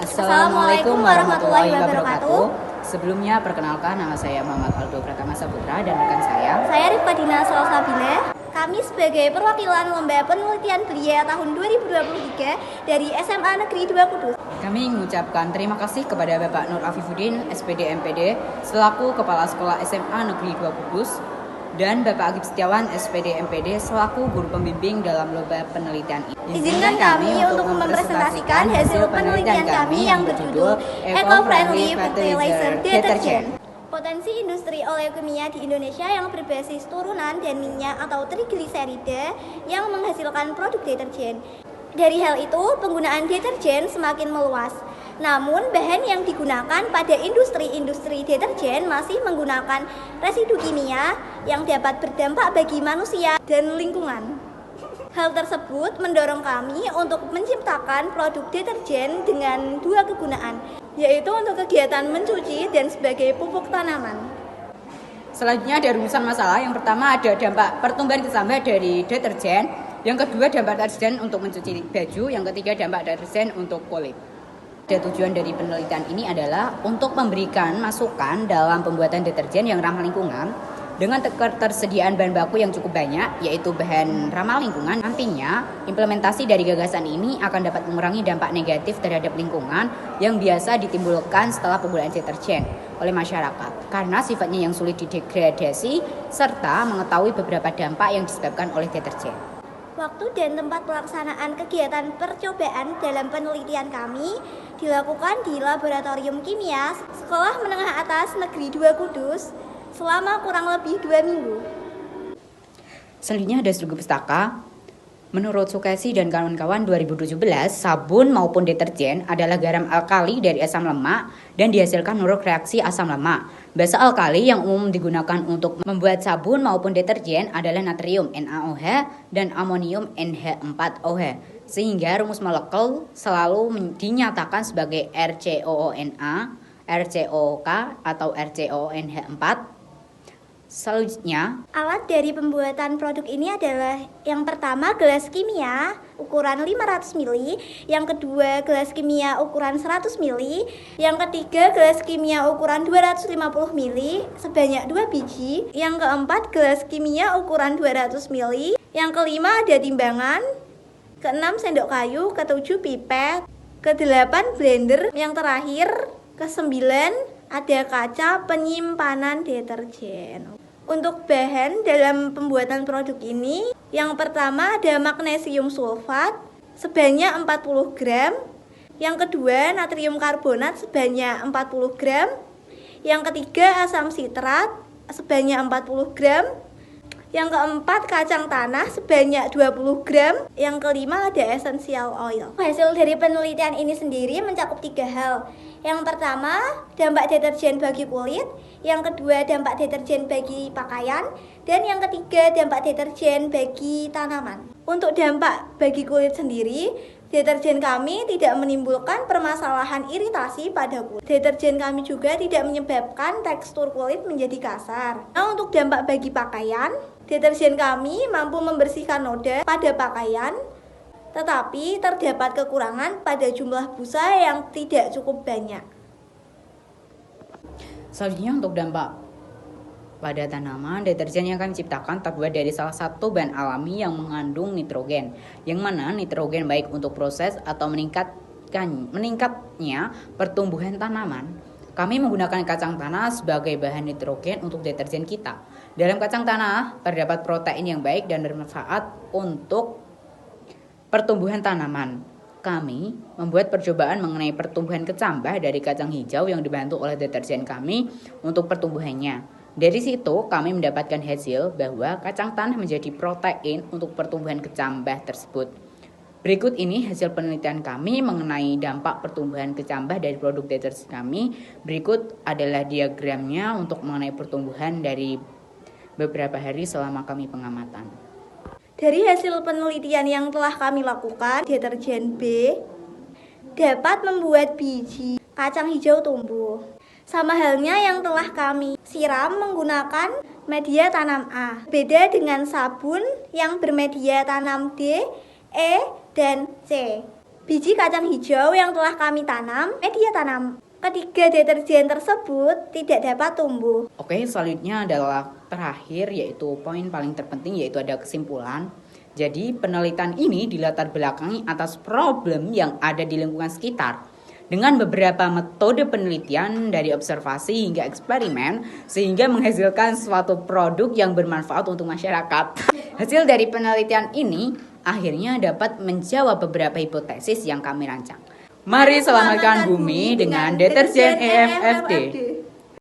Assalamualaikum warahmatullahi wabarakatuh. Sebelumnya perkenalkan, nama saya Muhammad Aldo Pratama Saputra dan rekan saya Rifadina Salsabila. Kami sebagai perwakilan Lomba Penelitian Belia tahun 2023 dari SMA Negeri 2 Kudus. Kami mengucapkan terima kasih kepada Bapak Nur Afifuddin, SPD MPD, selaku Kepala Sekolah SMA Negeri 2 Kudus, dan Bapak Agib Setiawan, SPD MPD, selaku guru pembimbing dalam lomba penelitian ini. Izinkan kami untuk mempresentasikan hasil penelitian kami yang berjudul Eco-Friendly Fertilizer Detergent. Potensi industri oleokimia di Indonesia yang berbasis turunan dan minyak atau trigliserida yang menghasilkan produk deterjen. Dari hal itu, penggunaan deterjen semakin meluas. Namun, bahan yang digunakan pada industri deterjen masih menggunakan residu kimia yang dapat berdampak bagi manusia dan lingkungan. Hal tersebut mendorong kami untuk menciptakan produk deterjen dengan dua kegunaan, yaitu untuk kegiatan mencuci dan sebagai pupuk tanaman. Selanjutnya ada rumusan masalah. Yang pertama ada dampak pertumbuhan kecambah dari deterjen. Yang kedua dampak deterjen untuk mencuci baju. Yang ketiga dampak deterjen untuk kulit. Tujuan dari penelitian ini adalah untuk memberikan masukan dalam pembuatan deterjen yang ramah lingkungan dengan ketersediaan bahan baku yang cukup banyak, yaitu bahan ramah lingkungan. Nantinya implementasi dari gagasan ini akan dapat mengurangi dampak negatif terhadap lingkungan yang biasa ditimbulkan setelah penggunaan deterjen oleh masyarakat karena sifatnya yang sulit didegradasi serta mengetahui beberapa dampak yang disebabkan oleh deterjen. Waktu dan tempat pelaksanaan kegiatan percobaan dalam penelitian kami dilakukan di Laboratorium Kimia Sekolah Menengah Atas Negeri 2 Kudus selama kurang lebih 2 minggu. Selanjutnya ada studi pustaka. Menurut Sukesi dan kawan-kawan 2017, sabun maupun deterjen adalah garam alkali dari asam lemak dan dihasilkan menurut reaksi asam lemak. Basa alkali yang umum digunakan untuk membuat sabun maupun deterjen adalah natrium NaOH dan amonium NH4OH. Sehingga rumus molekul selalu dinyatakan sebagai RCOONA, RCOOK atau RCOONH4. Selanjutnya, alat dari pembuatan produk ini adalah yang pertama gelas kimia ukuran 500 ml, yang kedua gelas kimia ukuran 100 ml, yang ketiga gelas kimia ukuran 250 ml sebanyak 2 biji, yang keempat gelas kimia ukuran 200 ml, yang kelima ada timbangan, keenam sendok kayu, ketujuh pipet, kedelapan blender, yang terakhir kesembilan ada kaca penyimpanan deterjen. Untuk bahan dalam pembuatan produk ini, yang pertama ada magnesium sulfat sebanyak 40 gram, yang kedua natrium karbonat sebanyak 40 gram, yang ketiga asam sitrat sebanyak 40 gram, yang keempat kacang tanah sebanyak 20 gram, yang kelima ada essential oil. Hasil dari penelitian ini sendiri mencakup 3 hal. Yang pertama, dampak deterjen bagi kulit, yang kedua dampak deterjen bagi pakaian, dan yang ketiga dampak deterjen bagi tanaman. Untuk dampak bagi kulit sendiri, deterjen kami tidak menimbulkan permasalahan iritasi pada kulit. Deterjen kami juga tidak menyebabkan tekstur kulit menjadi kasar. Nah, untuk dampak bagi pakaian, deterjen kami mampu membersihkan noda pada pakaian, tetapi terdapat kekurangan pada jumlah busa yang tidak cukup banyak. Selanjutnya untuk dampak pada tanaman, deterjen yang kami ciptakan terbuat dari salah satu bahan alami yang mengandung nitrogen, yang mana nitrogen baik untuk proses atau meningkatnya pertumbuhan tanaman. Kami menggunakan kacang tanah sebagai bahan nitrogen untuk deterjen kita. Dalam kacang tanah terdapat protein yang baik dan bermanfaat untuk pertumbuhan tanaman. Kami membuat percobaan mengenai pertumbuhan kecambah dari kacang hijau yang dibantu oleh deterjen kami untuk pertumbuhannya. Dari situ kami mendapatkan hasil bahwa kacang tanah menjadi protein untuk pertumbuhan kecambah tersebut. Berikut ini hasil penelitian kami mengenai dampak pertumbuhan kecambah dari produk deterjen kami. Berikut adalah diagramnya untuk mengenai pertumbuhan dari beberapa hari selama kami pengamatan. Dari hasil penelitian yang telah kami lakukan, deterjen B dapat membuat biji kacang hijau tumbuh. Sama halnya yang telah kami siram menggunakan media tanam A. Beda dengan sabun yang bermedia tanam D, E, dan C. biji kacang hijau yang telah kami tanam, media tanam. Ketiga deterjen tersebut tidak dapat tumbuh. Oke, selanjutnya adalah terakhir, yaitu poin paling terpenting, yaitu ada kesimpulan. Jadi penelitian ini dilatar belakangi atas problem yang ada di lingkungan sekitar dengan beberapa metode penelitian dari observasi hingga eksperimen sehingga menghasilkan suatu produk yang bermanfaat untuk masyarakat. Hasil dari penelitian ini akhirnya dapat menjawab beberapa hipotesis yang kami rancang. Mari selamatkan bumi dengan deterjen EFFD.